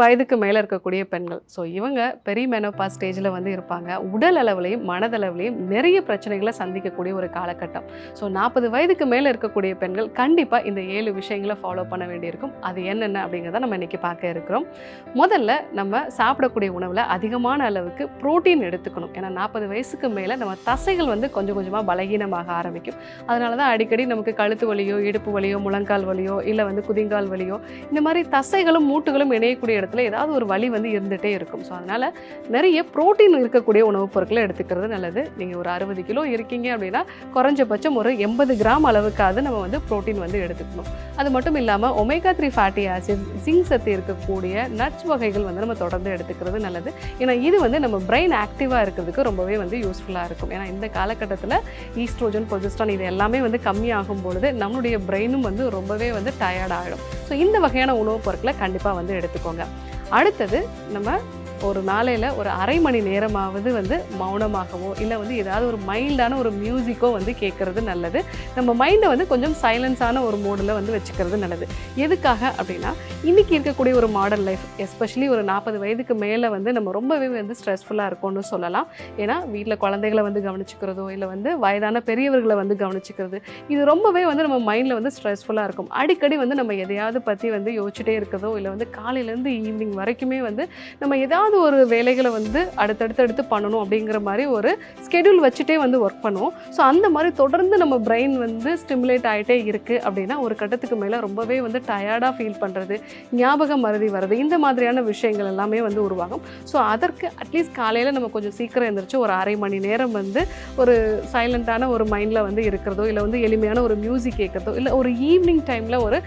வயதுக்கு மேலே இருக்கக்கூடிய பெண்கள். ஸோ இவங்க பெரிமெனோபாஸ் ஸ்டேஜில் வந்து இருப்பாங்க. உடல் அளவுலையும் மனதளவுலையும் நிறைய பிரச்சனைகளை சந்திக்கக்கூடிய ஒரு காலகட்டம். ஸோ 40 வயதுக்கு மேலே இருக்கக்கூடிய பெண்கள் கண்டிப்பாக இந்த 7 விஷயங்களை ஃபாலோ பண்ண வேண்டியிருக்கும். அது என்னென்ன அப்படிங்கிறத நம்ம இன்றைக்கி பார்க்க இருக்கிறோம். முதல்ல நம்ம சாப்பிடக்கூடிய உணவில் அதிகமான அளவுக்கு புரோட்டீன் எடுத்துக்கணும். ஏன்னா 40 வயசுக்கு மேலே நம்ம தசைகள் வந்து கொஞ்சம் கொஞ்சமாக பலகீனமாக ஆரம்பிக்கும். அதனால தான் அடிக்கடி நமக்கு கழுத்து வலியோ, இடுப்பு வலியோ, முழங்கால் வலியோ, இல்லை வந்து குதிங்கால் வலியோ, இந்த மாதிரி தசைகளும் மூட்டுகளும் இணையக்கூடிய இடத்துல ஏதாவது ஒரு வலி வந்து இருந்துகிட்டே இருக்கும். ஸோ அதனால் நிறைய புரோட்டீன் இருக்கக்கூடிய உணவுப் பொருட்களை எடுத்துக்கிறது நல்லது. நீங்கள் ஒரு 60 கிலோ இருக்கீங்க அப்படின்னா குறைஞ்சபட்சம் ஒரு 80 கிராம் அளவுக்காவது நம்ம வந்து புரோட்டீன் வந்து எடுத்துக்கணும். அது மட்டும் இல்லாமல் ஒமேகா 3 ஃபேட்டி ஆசிட், ஜிங்க் சத்து இருக்கக்கூடிய நட்ஸ் வகைகள் வந்து நம்ம தொடர்ந்து எடுத்துக்கிறது நல்லது. ஏன்னா இது வந்து நம்ம பிரெயின் ஆக்டிவாக இருக்கிறதுக்கு ரொம்பவே வந்து யூஸ்ஃபுல்லாக இருக்கும். ஏன்னா இந்த காலகட்டத்தில் ஈஸ்ட்ரோஜன், ப்ரொஜெஸ்ட்ரான் இது எல்லாமே வந்து கம்மியாகும் பொழுது நம்மளுடைய பிரெயினும் வந்து ரொம்பவே வந்து டயர்ட் ஆகிடும். ஸோ இந்த வகையான உணவுப் பொருட்களை கண்டிப்பாக வந்து எடுத்துக்கோங்க. அடுத்தது நம்ம ஒரு நாளையில் ஒரு அரை மணி நேரமாவது வந்து மௌனமாகவோ இல்லை வந்து ஏதாவது ஒரு மைல்டான ஒரு மியூசிக்கோ வந்து கேட்குறது நல்லது. நம்ம மைண்டை வந்து கொஞ்சம் சைலன்ஸான ஒரு மோடில் வந்து வச்சுக்கிறது நல்லது. எதுக்காக அப்படின்னா இன்றைக்கி இருக்கக்கூடிய ஒரு மாடர்ன் லைஃப், எஸ்பெஷலி ஒரு 40 வயதுக்கு மேலே வந்து நம்ம ரொம்பவே வந்து ஸ்ட்ரெஸ்ஃபுல்லாக இருக்கும்னு சொல்லலாம். ஏன்னா வீட்டில் குழந்தைகளை வந்து கவனிச்சிக்கிறதோ இல்லை வந்து வயதான பெரியவர்களை வந்து கவனிச்சிக்கிறது, இது ரொம்பவே வந்து நம்ம மைண்டில் வந்து ஸ்ட்ரெஸ்ஃபுல்லாக இருக்கும். அடிக்கடி வந்து நம்ம எதையாவது பற்றி வந்து யோசிச்சுட்டே இருக்கிறதோ இல்லை வந்து காலையிலேருந்து ஈவினிங் வரைக்குமே வந்து நம்ம ஏதாவது ஒரு வேலைகளை வந்து அடுத்தடுத்து பண்ணணும் அப்படிங்கிற மாதிரி ஒரு ஸ்கெடியூல் வச்சுட்டே வந்து ஒர்க் பண்ணுவோம். ஸோ அந்த மாதிரி தொடர்ந்து நம்ம பிரெயின் வந்து ஸ்டிமுலேட் ஆகிட்டே இருக்குது அப்படின்னா ஒரு கட்டத்துக்கு மேலே ரொம்பவே வந்து டயர்டாக ஃபீல் பண்ணுறது, ஞாபகம் மறதி வர்றது, இந்த மாதிரியான விஷயங்கள் எல்லாமே வந்து உருவாகும். ஸோ அதற்கு அட்லீஸ்ட் காலையில் நம்ம கொஞ்சம் சீக்கிரம் எழுந்திரிச்சு ஒரு அரை மணி நேரம் வந்து ஒரு சைலண்ட்டான ஒரு மைண்டில் வந்து இருக்கிறதோ இல்லை வந்து எளிமையான ஒரு மியூசிக் கேட்குறதோ இல்லை ஒரு ஈவினிங் டைமில் ஒரு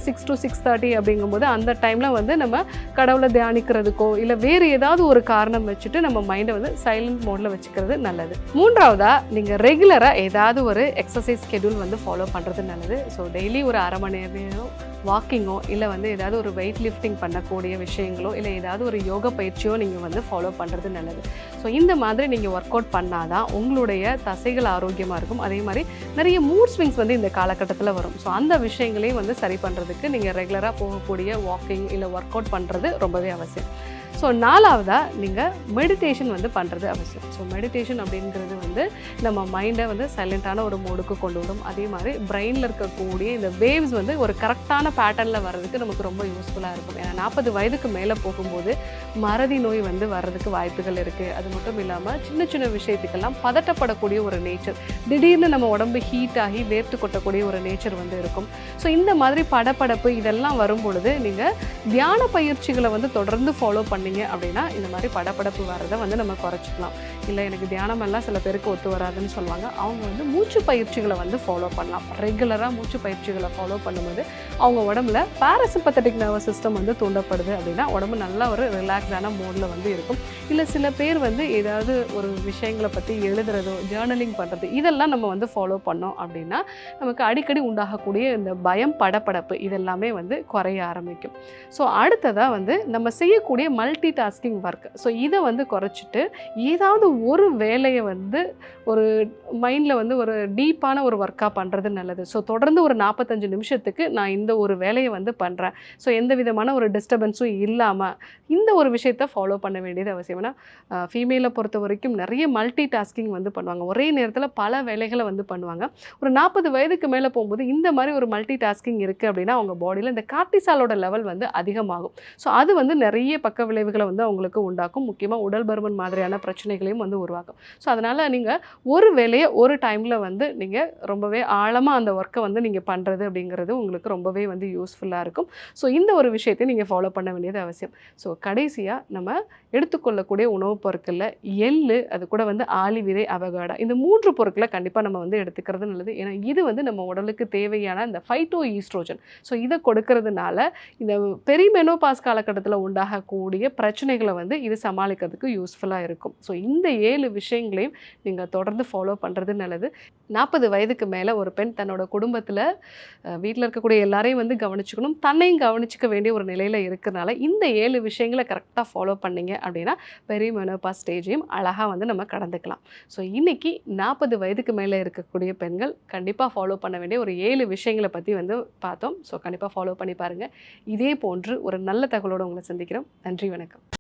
6 to 6:30 அப்படிங்கும்போது அந்த டைமில் வந்து நம்ம கடவுளை தியானிக்கிறதுக்கோ இல்லை வேறு ஏதாவது ஒரு காரணம் வச்சுட்டு நம்ம மைண்டை வந்து சைலண்ட் மோடில் வச்சுக்கிறது நல்லது. மூன்றாவதாக நீங்கள் ரெகுலராக ஏதாவது ஒரு எக்ஸசைஸ் ஸ்கெடியூல் வந்து ஃபாலோ பண்ணுறது நல்லது. ஸோ டெய்லி ஒரு அரை மணி நேரம் வாக்கிங்கோ இல்லை வந்து ஏதாவது ஒரு வெயிட் லிஃப்டிங் பண்ணக்கூடிய விஷயங்களோ இல்லை ஏதாவது ஒரு யோகா பயிற்சியோ நீங்கள் வந்து ஃபாலோ பண்ணுறது நல்லது. ஸோ இந்த மாதிரி நீங்கள் ஒர்க் அவுட் பண்ணால் தான் உங்களுடைய தசைகள் ஆரோக்கியமாக இருக்கும். அதே மாதிரி நிறைய மூட் ஸ்விங்ஸ் வந்து இந்த காலகட்டத்தில் வரும். ஸோ அந்த விஷயங்களையும் வந்து சரி பண்ணுறதுக்கு நீங்கள் ரெகுலராக போகக்கூடிய வாக்கிங் இல்லை ஒர்க் அவுட் பண்ணுறது ரொம்பவே அவசியம். ஸோ நாலாவதாக நீங்கள் மெடிடேஷன் வந்து பண்ணுறது அவசியம். ஸோ மெடிடேஷன் அப்படிங்கிறது வந்து நம்ம மைண்டை வந்து சைலண்ட்டான ஒரு மோடுக்கு கொண்டு விடும். அதே மாதிரி பிரெயினில் இருக்கக்கூடிய இந்த வேவ்ஸ் வந்து ஒரு கரெக்டான பேட்டர்னில் வர்றதுக்கு நமக்கு ரொம்ப யூஸ்ஃபுல்லாக இருக்கும். ஏன்னா 40 வயதுக்கு மேலே போகும்போது மறதி நோய் வந்து வர்றதுக்கு வாய்ப்புகள் இருக்குது. அது மட்டும் இல்லாமல் சின்ன சின்ன விஷயத்துக்கெல்லாம் பதட்டப்படக்கூடிய ஒரு நேச்சர், திடீர்னு நம்ம உடம்பு ஹீட் ஆகி வேர்த்து கொட்டக்கூடிய ஒரு நேச்சர் வந்து இருக்கும். ஸோ இந்த மாதிரி படப்படப்பு இதெல்லாம் வரும் பொழுது நீங்கள் தியான பயிற்சிகளை வந்து தொடர்ந்து ஃபாலோ பண்ணீங்க அப்படின்னா இந்த மாதிரி படப்படப்பு வரதை வந்து நம்ம குறைச்சிக்கலாம். இல்லை எனக்கு தியானமெல்லாம் சில பேருக்கு ஒத்து வராதுன்னு சொல்லுவாங்க. அவங்க வந்து மூச்சு பயிற்சிகளை வந்து ஃபாலோ பண்ணலாம். ரெகுலராக மூச்சு பயிற்சிகளை ஃபாலோ பண்ணும்போது அவங்க உடம்புல பாராசிம்பத்தட்டிக் நர்வஸ் சிஸ்டம் வந்து தூண்டப்படுது அப்படின்னா உடம்பு நல்லா ஒரு ரிலாக்ஸான மோடில் வந்து இருக்கும். இல்லை சில பேர் வந்து ஏதாவது ஒரு விஷயங்களை பற்றி எழுதுறதோ ஜேர்னலிங் பண்ணுறது இதெல்லாம் நம்ம வந்து ஃபாலோ பண்ணோம் அப்படின்னா நமக்கு அடிக்கடி உண்டாகக்கூடிய இந்த பயம், படப்படப்பு இதெல்லாமே வந்து குறைய ஆரம்பிக்கும். ஸோ அடுத்ததாக வந்து நம்ம செய்யக்கூடிய மல்டி டாஸ்கிங் ஒர்க், ஸோ இதை வந்து குறைச்சிட்டு ஏதாவது ஒரு வேலையை வந்து ஒரு மைண்டில் வந்து ஒரு டீப்பான ஒரு ஒர்க்காக பண்ணுறது நல்லது. ஸோ தொடர்ந்து ஒரு 45 நிமிஷத்துக்கு நான் இந்த ஒரு வேலையை வந்து பண்ணுறேன். ஸோ எந்த விதமான ஒரு டிஸ்டர்பன்ஸும் இல்லாமல் இந்த ஒரு விஷயத்தை ஃபாலோ பண்ண வேண்டியது அவசியம். ஏன்னா ஃபீமேலை பொறுத்த வரைக்கும் நிறைய மல்டி டாஸ்கிங் வந்து பண்ணுவாங்க. ஒரே நேரத்தில் பல வேலைகளை வந்து பண்ணுவாங்க. ஒரு 40 வயதுக்கு மேலே போகும்போது இந்த மாதிரி ஒரு மல்டி டாஸ்கிங் இருக்குது அப்படின்னா அவங்க பாடியில் இந்த கார்டிசாலோட லெவல் வந்து அதிகமாகும். ஸோ அது வந்து நிறைய பக்க விளைவுகளை வந்து அவங்களுக்கு உண்டாக்கும். முக்கியமாக உடல் பருமன் மாதிரியான பிரச்சனைகளையும் வந்து உருவாக்கும். ஸோ அதனால் நீங்கள் ஒரு வேலையை ஒரு டைமில் வந்து நீங்கள் ரொம்பவே ஆழமாக அந்த ஒர்க்கை வந்து நீங்கள் பண்ணுறது அப்படிங்கிறது உங்களுக்கு ரொம்பவே வந்து யூஸ்ஃபுல்லாக இருக்கும். ஸோ இந்த ஒரு விஷயத்தை நீங்கள் ஃபாலோ பண்ண வேண்டியது அவசியம். ஸோ கடைசியாக நம்ம எடுத்துக்கொள்ளக்கூடிய உணவுப் பொருட்களில் எள்ளு, அது கூட வந்து ஆளி விதை, அவகாடா, இந்த 3 பொருட்களை கண்டிப்பாக நம்ம வந்து எடுத்துக்கிறது நல்லது. ஏன்னா இது வந்து நம்ம உடலுக்கு தேவையான இந்த ஃபைட்டோ ஈஸ்ட்ரோஜன். ஸோ இதை கொடுக்கறதுனால இந்த பெரிமெனோபாஸ் காலகட்டத்தில் உண்டாகக்கூடிய பிரச்சனைகளை வந்து இது சமாளிக்கிறதுக்கு யூஸ்ஃபுல்லாக இருக்கும். ஸோ இந்த 7 விஷயங்களையும் நீங்கள் தொடர்ந்து ஃபாலோ பண்ணுறது நல்லது. 40 வயதுக்கு மேலே ஒரு பெண் தன்னோட குடும்பத்தில் வீட்டில் இருக்கக்கூடிய எல்லாரையும் வந்து கவனிச்சுக்கணும், தன்னையும் கவனிச்சுக்க வேண்டிய ஒரு நிலையில் இருக்கிறனால இந்த 7 விஷயங்களை கரெக்டாக ஃபாலோ பண்ணீங்க அப்படின்னா பெரிய மெனோபாஸ் ஸ்டேஜையும் அழகாக வந்து நம்ம கடந்துக்கலாம். ஸோ இன்னைக்கு 40 வயதுக்கு மேலே இருக்கக்கூடிய பெண்கள் கண்டிப்பாக ஃபாலோ பண்ண வேண்டிய ஒரு 7 விஷயங்களை பற்றி வந்து பார்த்தோம். ஸோ கண்டிப்பாக ஃபாலோ பண்ணி பாருங்கள். இதே போன்று ஒரு நல்ல தகவலோடு உங்களை சந்திக்கிறோம். நன்றி, வணக்கம்.